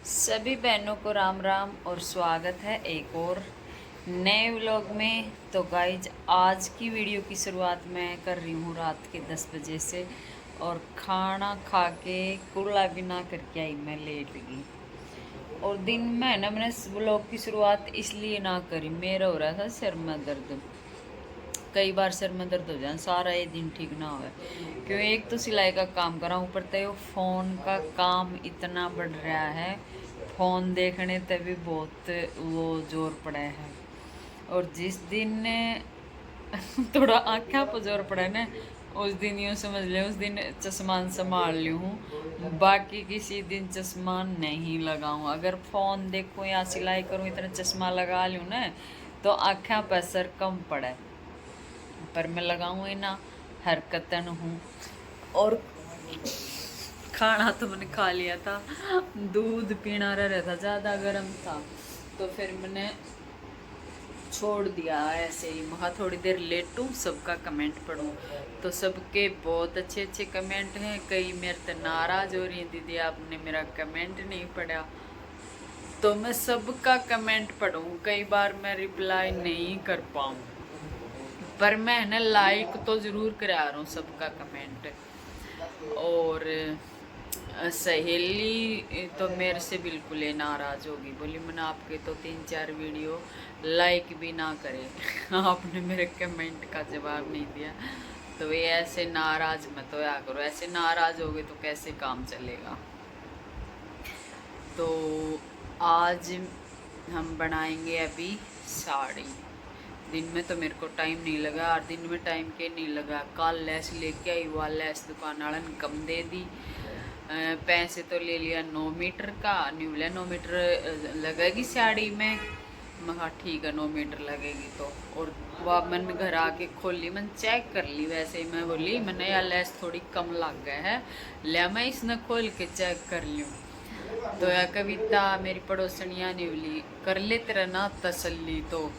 सभी बहनों को राम राम और स्वागत है एक और नए व्लॉग में। तो गाइज आज की वीडियो की शुरुआत मैं कर रही हूँ रात के 10 बजे से, और खाना खा के कुल्ला भी ना करके आई, मैं लेट गई। और दिन में ना मैंने व्लॉग की शुरुआत इसलिए ना करी, मेरा हो रहा था सिर में दर्द। कई बार सिर में दर्द हो जाए, सारा ये दिन ठीक ना हो, क्यों एक तो सिलाई का काम करा, ऊपर तो फ़ोन का काम इतना बढ़ रहा है, फ़ोन देखने तभी बहुत वो जोर पड़ा है। और जिस दिन थोड़ा आँखा पर जोर पड़ा ना, उस दिन यूँ समझ ले उस दिन चश्मा संभाल ली हूँ, बाकी किसी दिन चश्मा नहीं लगाऊँ। अगर फ़ोन देखूँ या सिलाई करूँ इतना चश्मा लगा लूँ ना, तो आँखा पर असर कम पड़ा है, पर मैं लगाऊँ ही ना, हरकतन हूँ। और खाना तो मैंने खा लिया था, दूध पीना रह था, ज़्यादा गर्म था, तो फिर मैंने छोड़ दिया ऐसे ही। मैं थोड़ी देर लेटूं, सबका कमेंट पढ़ूं। तो सबके बहुत अच्छे अच्छे कमेंट हैं, कई मेरे तो नाराज़ हो रही हैं, दीदी आपने मेरा कमेंट नहीं पढ़ा। तो मैं सबका कमेंट पढ़ूं, कई बार मैं रिप्लाई नहीं कर पाऊँ, पर मैं ना लाइक तो ज़रूर करा रहा हूँ सबका कमेंट। और सहेली तो मेरे से बिल्कुल ही नाराज़ होगी, बोली मैंने आपके तो 3-4 वीडियो लाइक भी ना करे आपने मेरे कमेंट का जवाब नहीं दिया। तो ये ऐसे नाराज़ मत होया करो, ऐसे नाराज़ होगे तो कैसे काम चलेगा। तो आज हम बनाएंगे अभी साड़ी। दिन में तो मेरे को टाइम नहीं लगा, और दिन में टाइम के नहीं लगा, कल लैस लेके आई, वह लैस दुकान वाला ने कम दे दी। पैसे तो ले लिया 9 मीटर का, नहीं बोला 9 मीटर लगेगी साड़ी में। मैं कहा ठीक है 9 मीटर लगेगी तो। और वह मैंने घर आके खोली, मैंने चेक कर ली, वैसे ही मैं बोली मैंने यार लैस थोड़ी कम लग गया है, ले मैं इसने खोल के चेक कर लूँ। तो या कविता मेरी पड़ोसनिया ने बोली कर ले तेरा ना तसल्ली, तो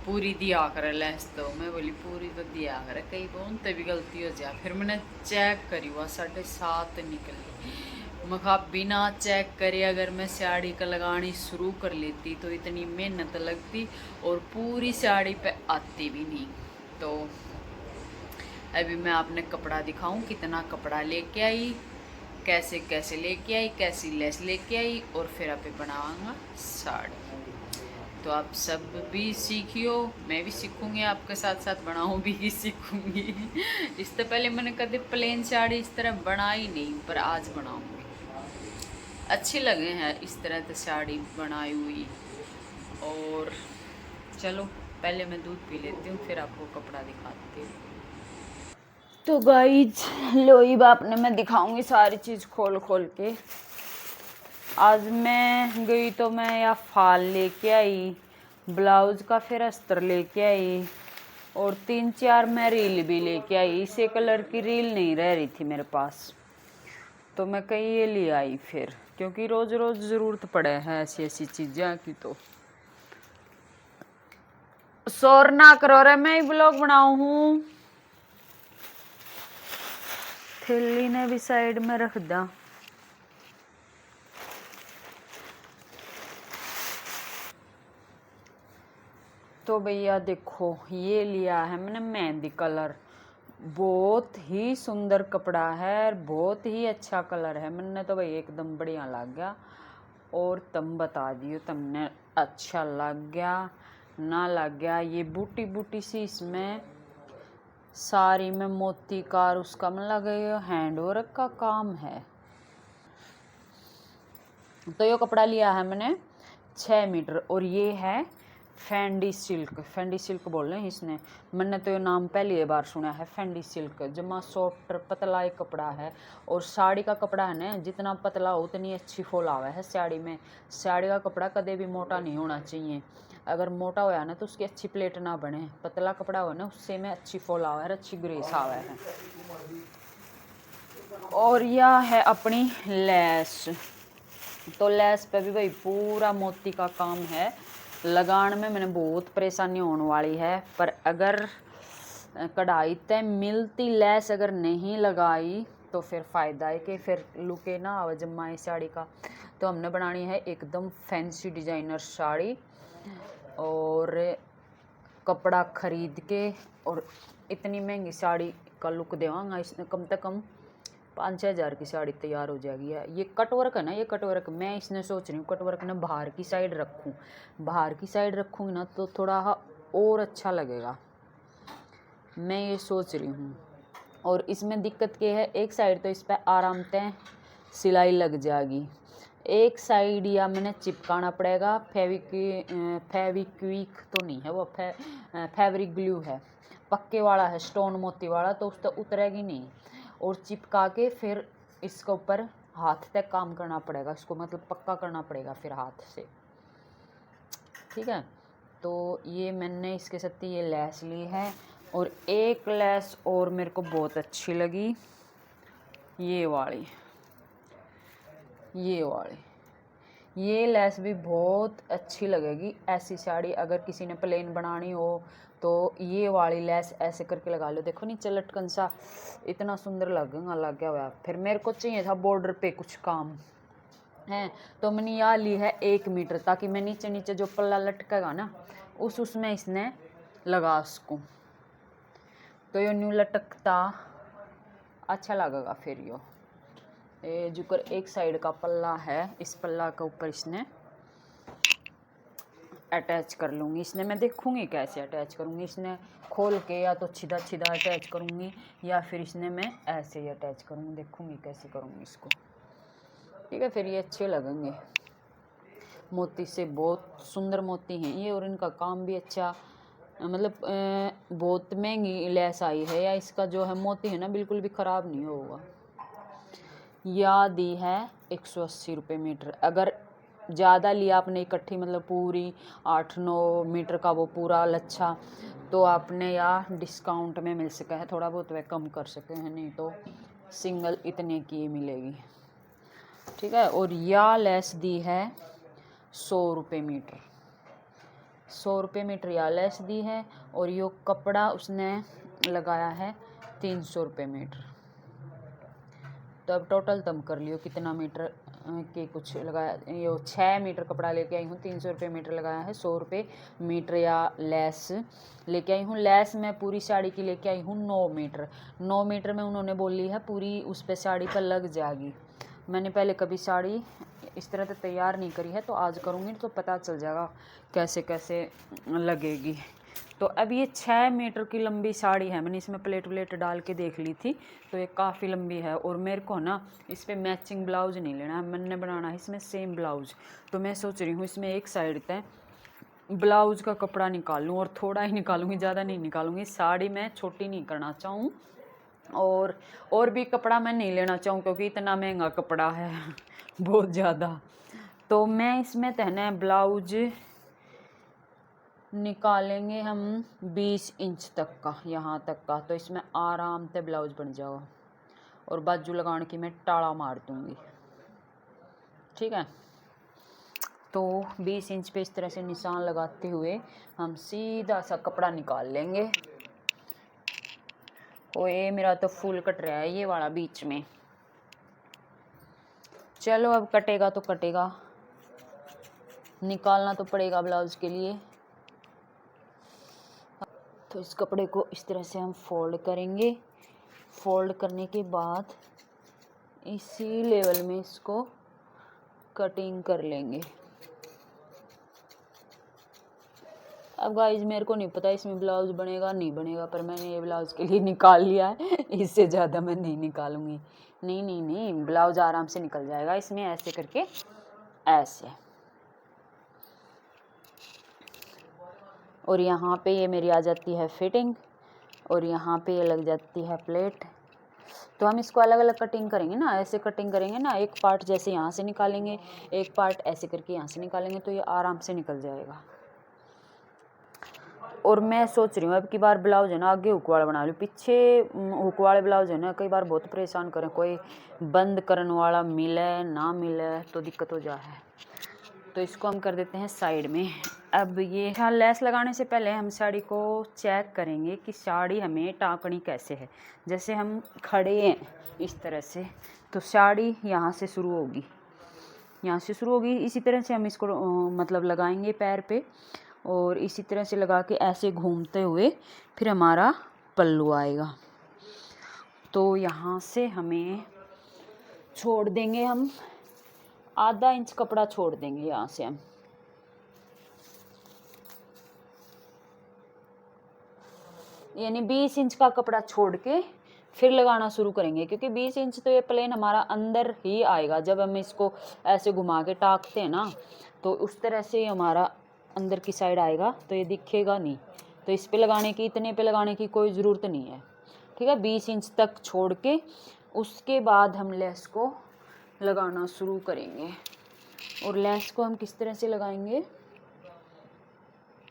पूरी दिया कर लैस। तो मैं बोली पूरी तो दिया कर, कई बोन तभी गलती हो जाए। फिर मैंने चेक करी, हुआ 7:30 निकली। मैं कहा बिना चेक करे अगर मैं साड़ी का लगानी शुरू कर लेती तो इतनी मेहनत लगती और पूरी साड़ी पे आती भी नहीं। तो अभी मैं आपने कपड़ा दिखाऊं, कितना कपड़ा लेके आई, कैसे कैसे लेके आई, कैसी लेस लेके आई, और फिर आप बनाऊंगा साड़ी। तो आप सब भी सीखियो, मैं भी सीखूंगी, आपके साथ साथ बनाऊँ भी सीखूंगी इससे पहले मैंने कभी प्लेन साड़ी इस तरह बनाई नहीं, पर आज बनाऊंगी। अच्छे लगे हैं इस तरह से साड़ी बनाई हुई। और चलो पहले मैं दूध पी लेती हूँ, फिर आपको कपड़ा दिखाती हूँ। तो गाइज लोई बाप ने मैं दिखाऊंगी सारी चीज़ खोल खोल के। आज मैं गई तो मैं या फाल लेके आई, ब्लाउज का फिर अस्तर लेके आई, और 3-4 मैं रील भी लेके आई। इसे कलर की रील नहीं रह रही थी मेरे पास, तो मैं कहीं ये ले आई फिर, क्योंकि रोज़ रोज़ ज़रूरत पड़े है ऐसी ऐसी चीज़ें की। तो शोर ना करो रे, मैं ही ब्लॉग बनाऊ हूँ। थैली ने भी साइड में रख दा। तो भैया देखो ये लिया है मैंने मेहंदी कलर, बहुत ही सुंदर कपड़ा है, बहुत ही अच्छा कलर है, मैंने तो भाई एकदम बढ़िया लग गया। और तुम बता दियो तुमने अच्छा लग गया ना लग गया। ये बूटी बूटी सी इसमें सारी में मोती कार उसका मन लगे हैंड वर्क का काम है। तो ये कपड़ा लिया है मैंने 6 मीटर, और ये है फेंडी सिल्क। फेंडी सिल्क बोल रहे हैं इसने, मैंने तो ये नाम पहली बार सुना है, फेंडी सिल्क। जमा सॉफ्ट पतला एक कपड़ा है, और साड़ी का कपड़ा है ना, जितना पतला हो उतनी अच्छी फॉल आवा है साड़ी में। साड़ी का कपड़ा कदे भी मोटा नहीं होना चाहिए, अगर मोटा होया ना तो उसकी अच्छी प्लेट ना बने, पतला कपड़ा हो ना उससे में अच्छी फॉल आवा है, अच्छी ग्रेस आवा है। और यह है अपनी लैस। तो लैस पे भी भाई पूरा मोती का काम है, लगान में मैंने बहुत परेशानी होने वाली है। पर अगर कढ़ाई तय मिलती लैस अगर नहीं लगाई तो फिर फ़ायदा है कि फिर लुके ना आवे जमाई साड़ी का। तो हमने बनानी है एकदम फैंसी डिजाइनर साड़ी, और कपड़ा खरीद के और इतनी महंगी साड़ी का लुक देवांगा। इसमें कम से कम 5-6 हज़ार की साड़ी तैयार हो जाएगी। ये कटवर्क है ना, ये कटवर्क मैं इसने सोच रही हूँ कटवर्क ना बाहर की साइड रखूँ। बाहर की साइड रखूँगी ना तो थोड़ा और अच्छा लगेगा, मैं ये सोच रही हूँ। और इसमें दिक्कत क्या है, एक साइड तो इस पर आराम से सिलाई लग जाएगी, एक साइड या मैंने चिपकाना पड़ेगा। फेविक्विक तो नहीं है वो, फैब्रिक ग्लू है, पक्के वाला है, स्टोन मोती वाला, तो उस तक उतरेगी नहीं। और चिपका के फिर इसके ऊपर हाथ तक काम करना पड़ेगा, इसको मतलब पक्का करना पड़ेगा फिर हाथ से, ठीक है। तो ये मैंने इसके साथ ये लेस ली है। और एक लेस और मेरे को बहुत अच्छी लगी, ये वाली, ये लेस भी बहुत अच्छी लगेगी। ऐसी साड़ी अगर किसी ने प्लेन बनानी हो तो ये वाली लेस ऐसे करके लगा लो, देखो नीचे लटकन सा, इतना सुंदर लगेगा, लग गया हुआ। फिर मेरे को चाहिए था बॉर्डर पे कुछ काम है, तो मैंने यहाँ ली है 1 मीटर, ताकि मैं नीचे नीचे जो पल्ला लटकेगा ना उसमें इसने लगा उसको, तो ये न्यू लटकता अच्छा लगेगा। फिर ये जो कर एक साइड का पल्ला है, इस पल्ला के ऊपर इसने अटैच कर लूँगी। इसने मैं देखूँगी कैसे अटैच करूँगी, इसने खोल के या तो सीधा सीधा अटैच करूँगी या फिर इसने मैं ऐसे ही अटैच करूँगी, देखूँगी कैसे करूँगी इसको, ठीक है। फिर ये अच्छे लगेंगे, मोती से बहुत सुंदर मोती हैं ये, और इनका काम भी अच्छा, मतलब बहुत महंगी लेस आई है, या इसका जो है मोती है ना बिल्कुल भी ख़राब नहीं होगा। या दी है 180 रुपये मीटर। अगर ज़्यादा लिया आपने इकट्ठी, मतलब पूरी 8-9 मीटर का वो पूरा लच्छा, तो आपने या डिस्काउंट में मिल सका है, थोड़ा बहुत वह कम कर सके हैं, नहीं तो सिंगल इतने की मिलेगी, ठीक है। और या लेस दी है 100 रुपये मीटर, 100 रुपये मीटर या लेस दी है। और यो कपड़ा उसने लगाया है 300 रुपये मीटर। तो अब टोटल तम कर लियो कितना मीटर के कुछ लगाया, ये 6 मीटर कपड़ा लेके आई हूँ, 300 रुपये मीटर लगाया है, 100 रुपये मीटर या लेस लेके आई हूँ। लेस मैं पूरी साड़ी की लेके आई हूँ 9 मीटर। 9 मीटर में उन्होंने बोली है पूरी उस पर साड़ी पर लग जाएगी। मैंने पहले कभी साड़ी इस तरह से तैयार नहीं करी है, तो आज करूँगी तो पता चल जाएगा कैसे कैसे लगेगी। तो अब ये 6 मीटर की लंबी साड़ी है, मैंने इसमें प्लेट डाल के देख ली थी, तो ये काफ़ी लंबी है। और मेरे को ना इस पर मैचिंग ब्लाउज नहीं लेना है, मैंने बनाना है इसमें सेम ब्लाउज। तो मैं सोच रही हूँ इसमें एक साइड तक ब्लाउज का कपड़ा निकालूँ, और थोड़ा ही निकालूँगी, ज़्यादा नहीं निकालूँगी। साड़ी मैं छोटी नहीं करना चाहूँ, और भी कपड़ा मैं नहीं लेना चाहूँ, क्योंकि इतना महंगा कपड़ा है बहुत ज़्यादा। तो मैं इसमें तहने ब्लाउज निकालेंगे हम 20 इंच तक का, यहाँ तक का, तो इसमें आराम से ब्लाउज बन जाएगा। और बाजू लगाने की मैं टाड़ा मार दूँगी, ठीक है। तो 20 इंच पे इस तरह से निशान लगाते हुए हम सीधा सा कपड़ा निकाल लेंगे। और ये मेरा तो फुल कट रहा है ये वाला बीच में, चलो अब कटेगा तो कटेगा, निकालना तो पड़ेगा ब्लाउज के लिए। तो इस कपड़े को इस तरह से हम फोल्ड करेंगे, फोल्ड करने के बाद इसी लेवल में इसको कटिंग कर लेंगे। अब गाइस मेरे को नहीं पता इसमें ब्लाउज बनेगा नहीं बनेगा, पर मैंने ये ब्लाउज के लिए निकाल लिया है, इससे ज़्यादा मैं नहीं निकालूंगी। नहीं, ब्लाउज आराम से निकल जाएगा इसमें, ऐसे करके ऐसे। और यहाँ पे ये मेरी आ जाती है फिटिंग, और यहाँ पे ये लग जाती है प्लेट। तो हम इसको अलग अलग कटिंग करेंगे ना, ऐसे कटिंग करेंगे ना, एक पार्ट जैसे यहाँ से निकालेंगे, एक पार्ट ऐसे करके यहाँ से निकालेंगे, तो ये आराम से निकल जाएगा। और मैं सोच रही हूँ अब की बार ब्लाउज है ना आगे हुक वाला बना लूँ, पीछे हुक वाले ब्लाउज है ना कई बार बहुत परेशान करें, कोई बंद करने वाला मिले ना मिले तो दिक्कत हो जाए। तो इसको हम कर देते हैं साइड में। अब ये लेस लगाने से पहले हम साड़ी को चेक करेंगे कि साड़ी हमें टाँकनी कैसे है। जैसे हम खड़े हैं इस तरह से, तो साड़ी यहाँ से शुरू होगी, यहाँ से शुरू होगी। इसी तरह से हम इसको मतलब लगाएंगे पैर पे, और इसी तरह से लगा के ऐसे घूमते हुए फिर हमारा पल्लू आएगा। तो यहाँ से हमें छोड़ देंगे, हम आधा इंच कपड़ा छोड़ देंगे यहाँ से हम, यानी 20 इंच का कपड़ा छोड़ के फिर लगाना शुरू करेंगे, क्योंकि 20 इंच तो ये प्लेन हमारा अंदर ही आएगा। जब हम इसको ऐसे घुमा के टाकते हैं ना, तो उस तरह से हमारा अंदर की साइड आएगा, तो ये दिखेगा नहीं। तो इस पे लगाने की, इतने पे लगाने की कोई ज़रूरत नहीं है, ठीक है। 20 इंच तक छोड़ के उसके बाद हम लेस को लगाना शुरू करेंगे। और लेस को हम किस तरह से लगाएंगे,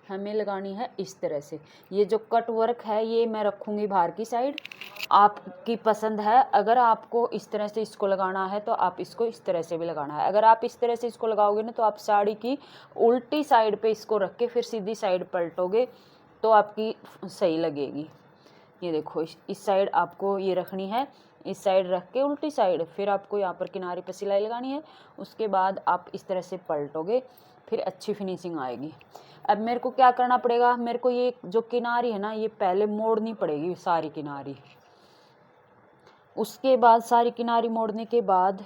हमें लगानी है इस तरह से। ये जो कट वर्क है ये मैं रखूँगी बाहर की साइड, आपकी पसंद है। अगर आपको इस तरह से इसको लगाना है तो आप इसको इस तरह से भी लगाना है। अगर आप इस तरह से इसको लगाओगे ना, तो आप साड़ी की उल्टी साइड पे इसको रख के फिर सीधी साइड पलटोगे तो आपकी सही लगेगी। ये देखो, इस साइड आपको ये रखनी है, इस साइड रख के उल्टी साइड, फिर आपको यहाँ पर किनारे पे सिलाई लगानी है। उसके बाद आप इस तरह से पलटोगे, फिर अच्छी फिनिशिंग आएगी। अब मेरे को क्या करना पड़ेगा, मेरे को ये जो किनारी है ना, ये पहले मोड़नी पड़ेगी सारी किनारी। उसके बाद सारी किनारी मोड़ने के बाद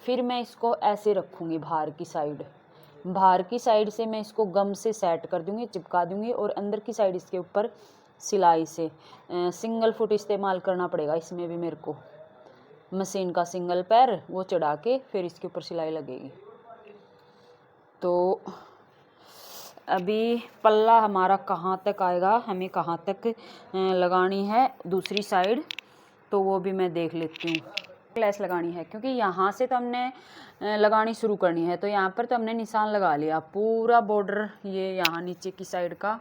फिर मैं इसको ऐसे रखूँगी बाहर की साइड। बाहर की साइड से मैं इसको गम से सेट कर दूँगी, चिपका दूँगी, और अंदर की साइड इसके ऊपर सिलाई से सिंगल फुट इस्तेमाल करना पड़ेगा। इसमें भी मेरे को मशीन का सिंगल पैर वो चढ़ा के फिर इसके ऊपर सिलाई लगेगी। तो अभी पल्ला हमारा कहाँ तक आएगा, हमें कहाँ तक लगानी है दूसरी साइड, तो वो भी मैं देख लेती हूँ। लेस लगानी है क्योंकि यहाँ से तो हमने लगानी शुरू करनी है। तो यहाँ पर तो हमने निशान लगा लिया, पूरा बॉर्डर ये यहाँ नीचे की साइड का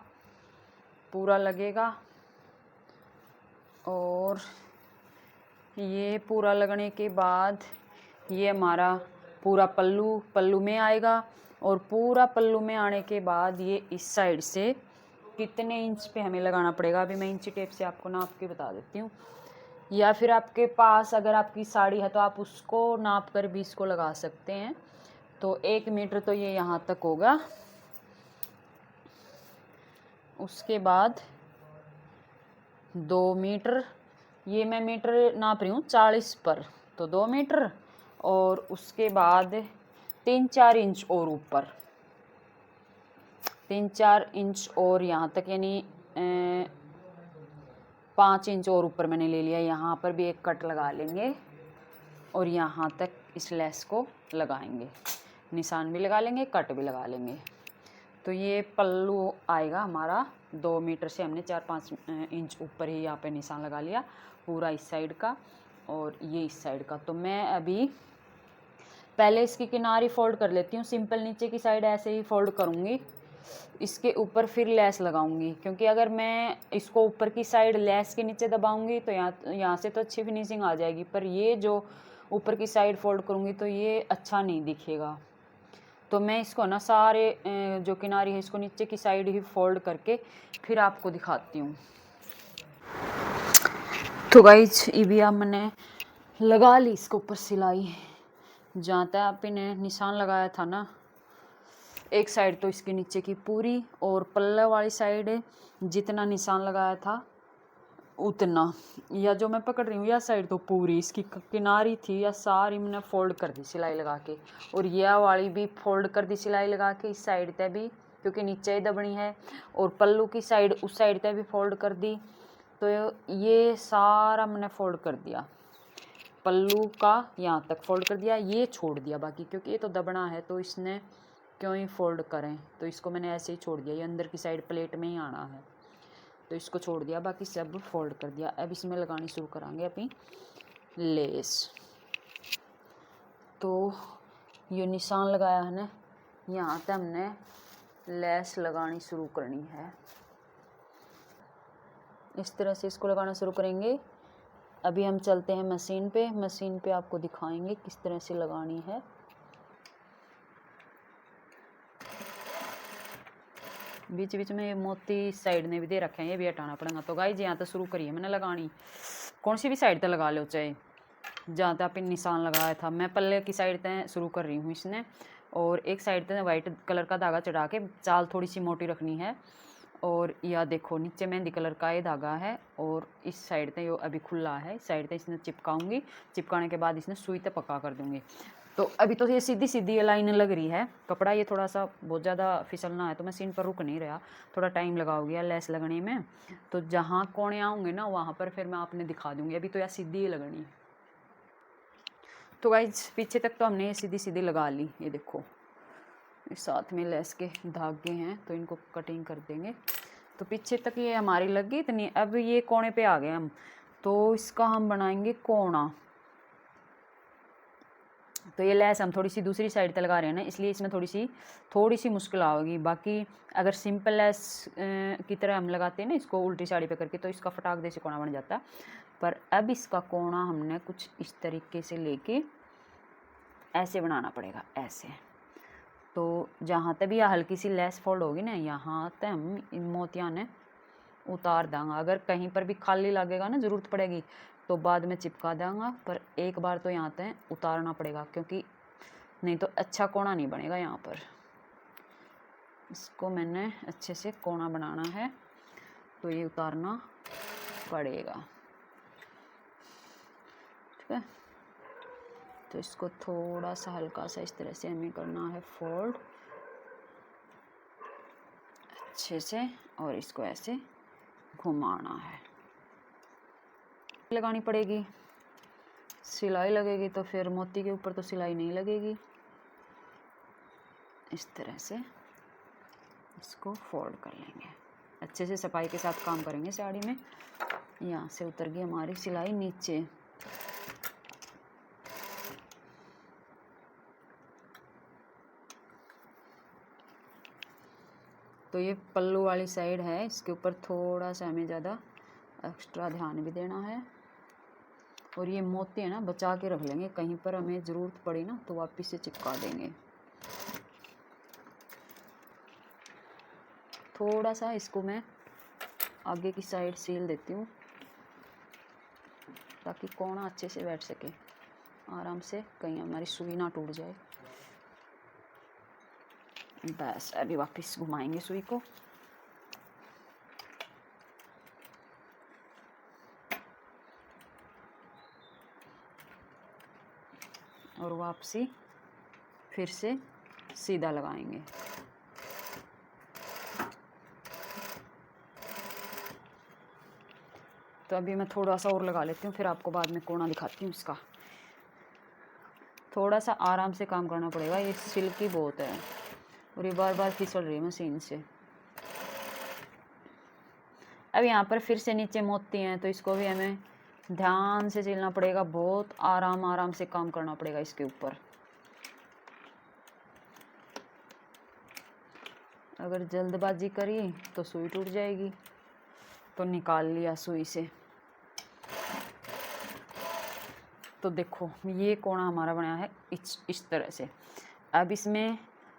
पूरा लगेगा। और ये पूरा लगने के बाद ये हमारा पूरा पल्लू में आएगा। और पूरा पल्लू में आने के बाद ये इस साइड से कितने इंच पे हमें लगाना पड़ेगा, अभी मैं इंची टेप से आपको नाप के बता देती हूँ। या फिर आपके पास अगर आपकी साड़ी है तो आप उसको नाप कर भी इसको लगा सकते हैं। तो 1 मीटर तो ये यहाँ तक होगा। उसके बाद 2 मीटर, ये मैं मीटर नाप रही हूँ 40 पर, तो 2 मीटर। और उसके बाद 3-4 इंच और ऊपर, 3-4 इंच और यहाँ तक, यानी 5 इंच और ऊपर मैंने ले लिया। यहाँ पर भी एक कट लगा लेंगे और यहाँ तक इस लेस को लगाएंगे, निशान भी लगा लेंगे, कट भी लगा लेंगे। तो ये पल्लू आएगा हमारा 2 मीटर से हमने 4-5 इंच ऊपर ही यहाँ पे निशान लगा लिया, पूरा इस साइड का और ये इस साइड का। तो मैं अभी पहले इसकी किनारी फोल्ड कर लेती हूँ, सिंपल नीचे की साइड ऐसे ही फोल्ड करूँगी, इसके ऊपर फिर लेस लगाऊंगी। क्योंकि अगर मैं इसको ऊपर की साइड लेस के नीचे दबाऊंगी तो यहाँ से तो अच्छी फिनिशिंग आ जाएगी, पर ये जो ऊपर की साइड फोल्ड करूँगी तो ये अच्छा नहीं दिखेगा। तो मैं इसको ना सारे जो किनारी है इसको नीचे की साइड ही फोल्ड करके फिर आपको दिखाती हूँ। तो गाइज ये भी अब मैंने लगा ली इसके ऊपर सिलाई। जहाँ तक आपने निशान लगाया था ना, एक साइड तो इसके नीचे की पूरी, और पल्ले वाली साइड जितना निशान लगाया था उतना, या जो मैं पकड़ रही हूँ यह साइड तो पूरी इसकी किनारी थी, या सारी मैंने फोल्ड कर दी सिलाई लगा के। और यह वाली भी फोल्ड कर दी सिलाई लगा के इस साइड तक भी, क्योंकि नीचे ही दबनी है। और पल्लू की साइड उस साइड तक भी फोल्ड कर दी। तो ये सारा मैंने फोल्ड कर दिया, पल्लू का यहाँ तक फोल्ड कर दिया, ये छोड़ दिया बाकी, क्योंकि ये तो दबना है तो इसने क्यों ही फोल्ड करें, तो इसको मैंने ऐसे ही छोड़ दिया। ये अंदर की साइड प्लेट में ही आना है तो इसको छोड़ दिया, बाकी सब फोल्ड कर दिया। अब इसमें लगानी शुरू करांगे अपनी लेस। तो ये निशान लगाया है ना, यहाँ तक हमने लेस लगानी शुरू करनी है। इस तरह से इसको लगाना शुरू करेंगे। अभी हम चलते हैं मशीन पे, मशीन पे आपको दिखाएंगे किस तरह से लगानी है। बीच बीच में ये मोती साइड ने भी दे रखे हैं, ये भी हटाना पड़ेगा। तो गाइस यहाँ तो शुरू करिए मैंने लगानी, कौन सी भी साइड तक लगा लो चाहे। जहाँ तक आपने निशान लगाया था। मैं पल्ले की साइड तक शुरू कर रही हूँ इसने, और एक साइड तक वाइट कलर का धागा चढ़ा के चाल थोड़ी सी मोटी रखनी है। और यह देखो नीचे मेहंदी कलर का ये धागा है, और इस साइड तक ये अभी खुला है, इस साइड तक इसने चिपकाऊंगी। चिपकाने के बाद इसने सुई तक पक्का कर दूंगी। तो अभी तो ये सीधी सीधी ये लाइन लग रही है। कपड़ा ये थोड़ा सा बहुत ज़्यादा फिसलना है, तो मशीन पर रुक नहीं रहा, थोड़ा टाइम लगाओगी लेस लगने में। तो जहाँ कोने आऊँगे ना वहाँ पर फिर मैं आपने दिखा दूँगी। अभी तो यार सीधी ही लगनी है। तो गाइस पीछे तक तो हमने ये सीधी सीधी लगा ली। ये देखो इस साथ में लेस के धागे हैं, तो इनको कटिंग कर देंगे। तो पीछे तक ये हमारी लग गई इतनी। अब ये कोने पे आ गए हम, तो इसका हम बनाएंगे कोना। तो ये लेस हम थोड़ी सी दूसरी साइड तक लगा रहे हैं ना, इसलिए इसमें थोड़ी सी मुश्किल आएगी। बाकी अगर सिंपल लेस की तरह हम लगाते हैं ना इसको उल्टी साड़ी पे करके, तो इसका फटाक दे से कोना बन जाता। पर अब इसका कोना हमने कुछ इस तरीके से लेके ऐसे बनाना पड़ेगा, ऐसे। तो जहाँ तक भी यह हल्की सी लेस फोल्ड होगी ना, यहाँ तक हम इन मोतियाँ ने उतार देंगे। अगर कहीं पर भी खाली लगेगा ना, ज़रूरत पड़ेगी तो बाद में चिपका देंगे, पर एक बार तो यहाँ तक उतारना पड़ेगा, क्योंकि नहीं तो अच्छा कोना नहीं बनेगा यहाँ पर। इसको मैंने अच्छे से कोना बनाना है, तो ये उतारना पड़ेगा, ठीक है। तो इसको थोड़ा सा हल्का सा इस तरह से हमें करना है फोल्ड अच्छे से, और इसको ऐसे घुमाना है। लगानी पड़ेगी, सिलाई लगेगी तो फिर मोती के ऊपर तो सिलाई नहीं लगेगी। इस तरह से इसको फोल्ड कर लेंगे, अच्छे से सफाई के साथ काम करेंगे साड़ी में। यहाँ से उतर गई हमारी सिलाई नीचे। तो ये पल्लू वाली साइड है, इसके ऊपर थोड़ा सा हमें ज़्यादा एक्स्ट्रा ध्यान भी देना है। और ये मोती है ना बचा के रख लेंगे, कहीं पर हमें ज़रूरत पड़ी ना तो वापस से चिपका देंगे। थोड़ा सा इसको मैं आगे की साइड सील देती हूँ, ताकि कोना अच्छे से बैठ सके आराम से, कहीं हमारी सुई ना टूट जाए। बस अभी वापस घुमाएंगे सुई को। और वापसी फिर से सीधा लगाएंगे। तो अभी मैं थोड़ा सा और लगा लेती हूँ, फिर आपको बाद में कोना दिखाती हूँ इसका। थोड़ा सा आराम से काम करना पड़ेगा, ये सिल्की बहुत है और ये बार बार फिसल रही है मशीन से। अब यहाँ पर फिर से नीचे मोती हैं, तो इसको भी हमें ध्यान से सिलना पड़ेगा, बहुत आराम से काम करना पड़ेगा इसके ऊपर। अगर जल्दबाजी करी तो सुई टूट जाएगी। तो निकाल लिया सुई से। तो देखो ये कोना हमारा बना है इस तरह से। अब इसमें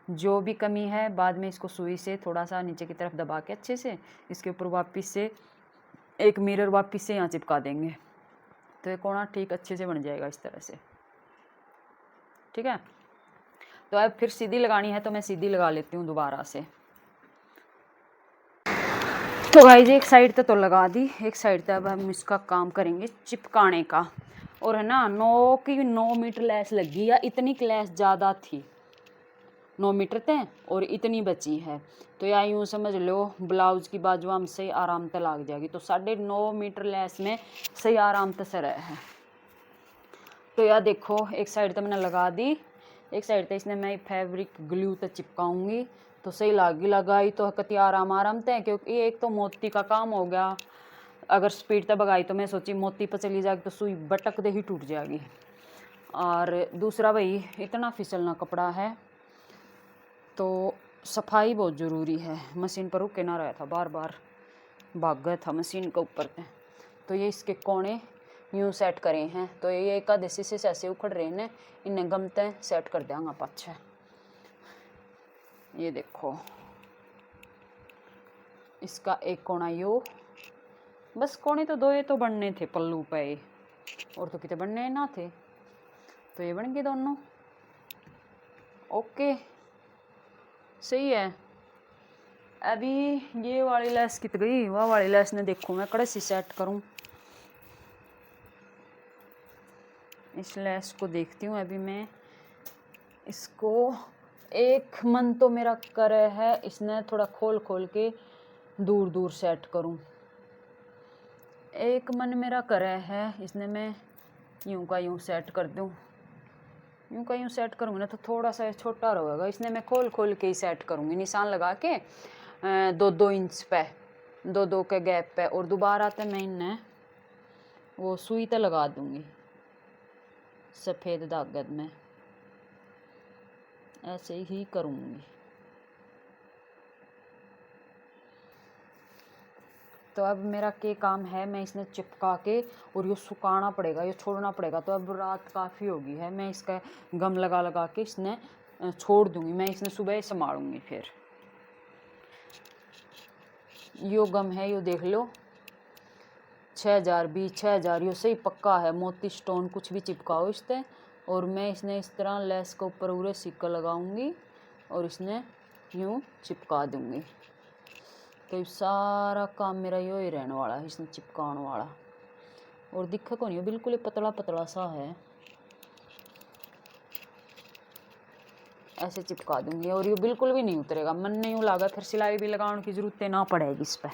जो भी कमी है बाद में इसको सुई से थोड़ा सा नीचे की तरफ दबा के अच्छे से इसके ऊपर वापस से एक मिरर वापस से यहाँ चिपका देंगे, तो ये कोना ठीक अच्छे से बन जाएगा इस तरह से, ठीक है। तो अब फिर सीधी लगानी है, तो मैं सीधी लगा लेती हूँ दोबारा से। तो गाइस एक साइड तो लगा दी, एक साइड तक अब हम इसका काम करेंगे चिपकाने का। और है ना 9 मीटर लैस लगी, या इतनी लैस ज़्यादा थी, 9 मीटर तय और इतनी बची है। तो या यूँ समझ लो ब्लाउज की बाजू हम सही आराम से लग जाएगी। तो 9.5 मीटर लैस में सही आराम से सर है। तो यार देखो एक साइड तो मैंने लगा दी, एक साइड तो इसने मैं फैब्रिक ग्लू तक चिपकाऊंगी, तो सही लगाई तो कति आराम तय, क्योंकि एक तो मोती का काम हो गया। अगर स्पीड तक भगाई तो मैं सोची मोती पर चली जाएगी तो सुई बटक दे ही टूट जाएगी। और दूसरा भाई इतना फिसलना कपड़ा है, तो सफाई बहुत ज़रूरी है। मशीन पर रुके ना रहा था, बार बार भाग गया था मशीन के ऊपर पे। तो ये इसके कोने यूँ सेट करे हैं, तो ये एकादशी से ऐसे उखड़ रहे हैं, इन्हें गमते सेट कर देंगे पाछे। ये देखो इसका एक कोना यो, बस कोने तो दो ये तो बनने थे पल्लू पे। और तो कितने बनने ना थे, तो ये बन गए दोनों। ओके सही है। अभी ये वाली लेस कित गई, वह वाली लेस ने देखो मैं कड़े से सेट करूं। इस लेस को देखती हूँ अभी मैं इसको। एक मन तो मेरा करे है इसने थोड़ा खोल खोल के दूर दूर सेट करूं। एक मन मेरा करे है इसने मैं यूं का यूं सेट कर दूं। यूं का यूं सेट करूँगी ना तो थोड़ा सा छोटा रहेगा, इसने मैं खोल खोल के ही सेट करूँगी, निशान लगा के 2-2 इंच पे, 2-2 के गैप पे। और दोबारा तो मैं इन्हें वो सुई तो लगा दूँगी सफ़ेद धागत में, ऐसे ही करूँगी। तो अब मेरा क्या काम है, मैं इसने चिपका के और ये सुखाना पड़ेगा, ये छोड़ना पड़ेगा। तो अब रात काफ़ी होगी है, मैं इसका गम लगा लगा के इसने छोड़ दूँगी। मैं इसने सुबह संभालूँगी। फिर यो गम है, यो देख लो 6000 भी 6000, यो सही पक्का है, मोती स्टोन कुछ भी चिपकाओ इस पर। और मैं इसने इस तरह लेस के ऊपर पूरे सिक्का लगाऊंगी और इसने यूँ चिपका दूंगी। तो सारा काम मेरा यो ही रहने वाला है, इसने चिपकाने वाला। और दिक्कत को नहीं, बिल्कुल ही पतला पतला सा है, ऐसे चिपका दूंगी। और ये बिल्कुल भी नहीं उतरेगा, मन नहीं यूँ लगा फिर सिलाई भी लगाने की ज़रूरत ना पड़ेगी इस पर।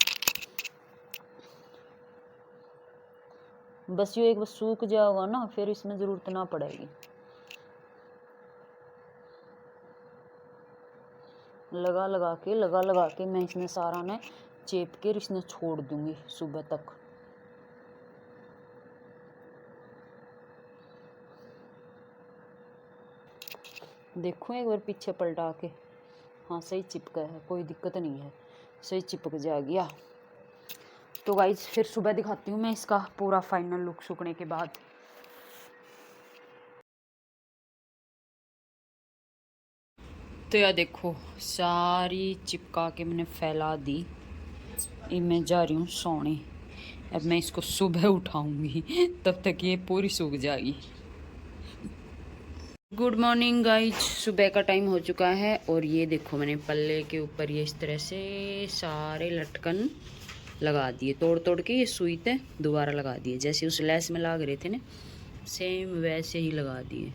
बस ये एक बार सूख जाएगा ना फिर इसमें ज़रूरत ना पड़ेगी। लगा लगा के मैं इसमें सारा ने चेप के इसने छोड़ दूंगी सुबह तक। देखो एक बार पीछे पलटा के, हाँ सही चिपका है, कोई दिक्कत नहीं है, सही चिपक जाएगी। तो गाइज फिर सुबह दिखाती हूँ मैं इसका पूरा फाइनल लुक सूखने के बाद। तो यार देखो सारी चिपका के मैंने फैला दी। मैं जा रही हूँ सोने, अब मैं इसको सुबह उठाऊंगी तब तक ये पूरी सूख जाएगी। गुड मॉर्निंग गाइज, सुबह का टाइम हो चुका है। और ये देखो मैंने पल्ले के ऊपर ये इस तरह से सारे लटकन लगा दिए, तोड़ तोड़ के ये सुई पे दोबारा लगा दिए, जैसे उस लेस में लग रहे थे ना सेम वैसे ही लगा दिए।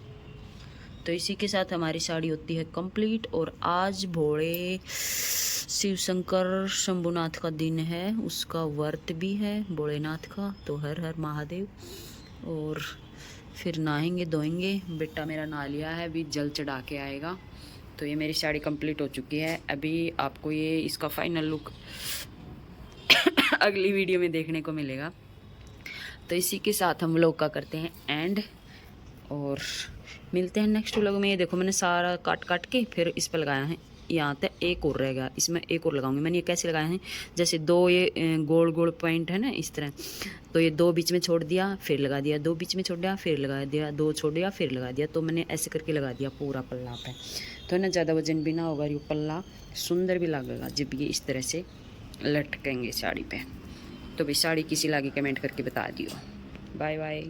तो इसी के साथ हमारी साड़ी होती है कंप्लीट। और आज भोले शिव शंकर शंभुनाथ का दिन है, उसका व्रत भी है भोलेनाथ का। तो हर हर महादेव। और फिर नहाएंगे धोएंगे, बेटा मेरा नहा लिया है, अभी जल चढ़ा के आएगा। तो ये मेरी साड़ी कंप्लीट हो चुकी है। अभी आपको ये इसका फाइनल लुक अगली वीडियो में देखने को मिलेगा। तो इसी के साथ हम लोग का करते हैं एंड, और मिलते हैं नेक्स्ट व्लॉग में। ये देखो मैंने सारा काट काट के फिर इस पर लगाया है, यहाँ तक एक और रहेगा, इसमें एक और लगाऊंगी। मैंने ये कैसे लगाया है, जैसे 2 ये गोल गोल पॉइंट है ना इस तरह, तो ये 2 बीच में छोड़ दिया फिर लगा दिया, 2 बीच में छोड़ दिया फिर लगा दिया, 2 छोड़ दिया फिर लगा दिया। तो मैंने ऐसे करके लगा दिया पूरा पल्ला पे, तो ना ज़्यादा वजन भी ना होगा, ये पल्ला सुंदर भी लगेगा जब ये इस तरह से लटकेंगे साड़ी पे। तो भाई साड़ी किसी लागी कमेंट करके बता दियो। Bye bye.